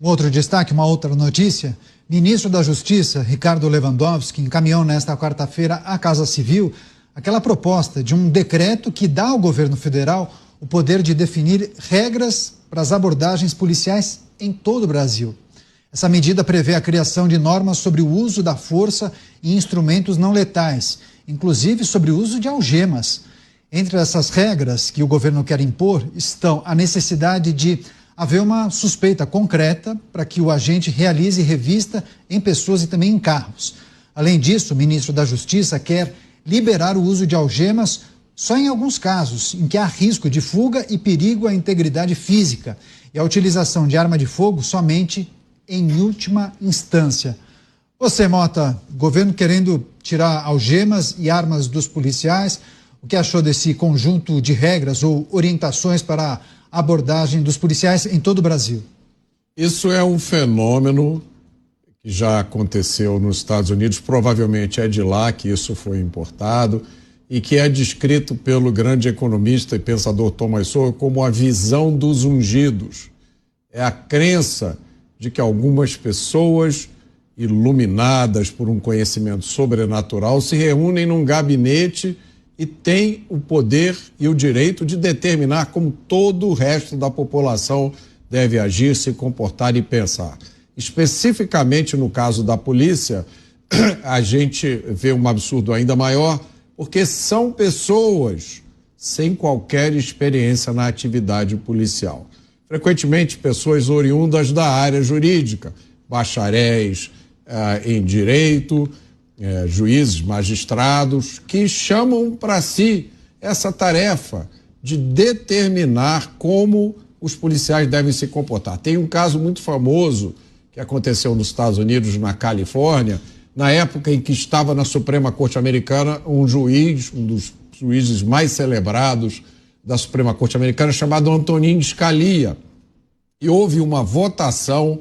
Um outro destaque, uma outra notícia: ministro da Justiça, Ricardo Lewandowski, encaminhou nesta quarta-feira à Casa Civil aquela proposta de um decreto que dá ao governo federal o poder de definir regras para as abordagens policiais em todo o Brasil. Essa medida prevê a criação de normas sobre o uso da força e instrumentos não letais, inclusive sobre o uso de algemas. Entre essas regras que o governo quer impor estão a necessidade de haver uma suspeita concreta para que o agente realize revista em pessoas e também em carros. Além disso, o ministro da Justiça quer liberar o uso de algemas só em alguns casos em que há risco de fuga e perigo à integridade física, e a utilização de arma de fogo somente em última instância. Você, Mota, governo querendo tirar algemas e armas dos policiais, o que achou desse conjunto de regras ou orientações para a abordagem dos policiais em todo o Brasil? Isso é um fenômeno que já aconteceu nos Estados Unidos, provavelmente é de lá que isso foi importado, e que é descrito pelo grande economista e pensador Thomas Sowell como a visão dos ungidos. É a crença de que algumas pessoas iluminadas por um conhecimento sobrenatural se reúnem num gabinete e têm o poder e o direito de determinar como todo o resto da população deve agir, se comportar e pensar. Especificamente no caso da polícia, a gente vê um absurdo ainda maior, porque são pessoas sem qualquer experiência na atividade policial. Frequentemente pessoas oriundas da área jurídica, bacharéis em direito, juízes, magistrados, que chamam para si essa tarefa de determinar como os policiais devem se comportar. Tem um caso muito famoso que aconteceu nos Estados Unidos, na Califórnia, na época em que estava na Suprema Corte Americana um juiz, um dos juízes mais celebrados da Suprema Corte Americana, chamado Antonin Scalia. E houve uma votação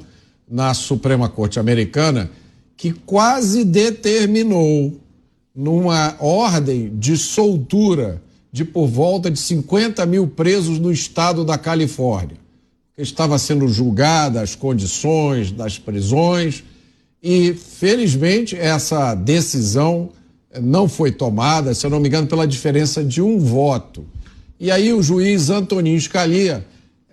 na Suprema Corte Americana que quase determinou, numa ordem de soltura de por volta de 50 mil presos no estado da Califórnia. Estava sendo julgada as condições das prisões e, felizmente, essa decisão não foi tomada, se eu não me engano, pela diferença de um voto. E aí o juiz Antonin Scalia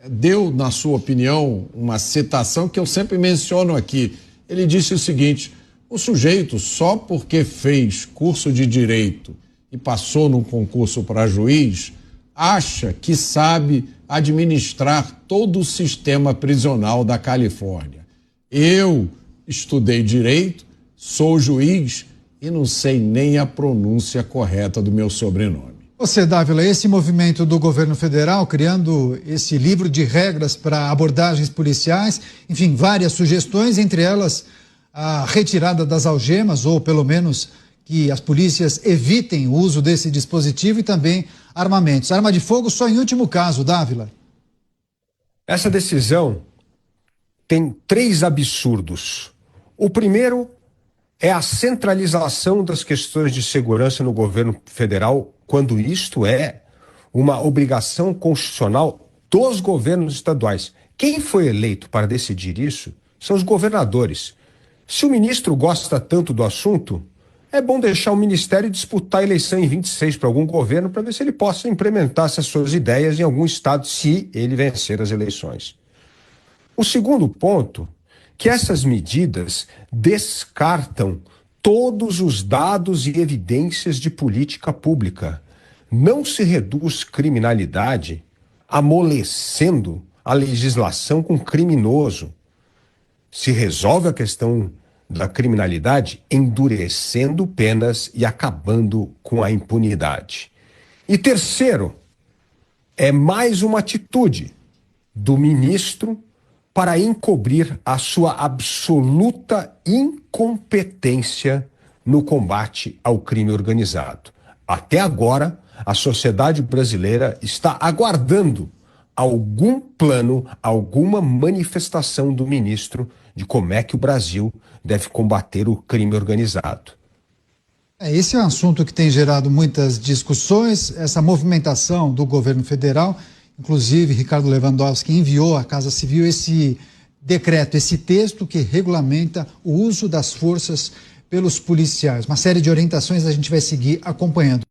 deu, na sua opinião, uma citação que eu sempre menciono aqui. Ele disse o seguinte: o sujeito, só porque fez curso de direito e passou num concurso para juiz, acha que sabe administrar todo o sistema prisional da Califórnia. Eu estudei direito, sou juiz e não sei nem a pronúncia correta do meu sobrenome. Você, Dávila, esse movimento do governo federal, criando esse livro de regras para abordagens policiais, enfim, várias sugestões, entre elas a retirada das algemas, ou pelo menos que as polícias evitem o uso desse dispositivo, e também armamentos. Arma de fogo só em último caso, Dávila. Essa decisão tem 3 absurdos. O primeiro é a centralização das questões de segurança no governo federal, quando isto é uma obrigação constitucional dos governos estaduais. Quem foi eleito para decidir isso são os governadores. Se o ministro gosta tanto do assunto, é bom deixar o ministério disputar a eleição em 26 para algum governo para ver se ele possa implementar essas suas ideias em algum estado, se ele vencer as eleições. O segundo ponto, que essas medidas descartam todos os dados e evidências de política pública. Não se reduz criminalidade amolecendo a legislação com criminoso. Se resolve a questão da criminalidade endurecendo penas e acabando com a impunidade. E terceiro, é mais uma atitude do ministro para encobrir a sua absoluta incompetência no combate ao crime organizado. Até agora, a sociedade brasileira está aguardando algum plano, alguma manifestação do ministro de como é que o Brasil deve combater o crime organizado. Esse é um assunto que tem gerado muitas discussões, essa movimentação do governo federal. Inclusive, Ricardo Lewandowski enviou à Casa Civil esse decreto, esse texto que regulamenta o uso das forças pelos policiais. Uma série de orientações a gente vai seguir acompanhando.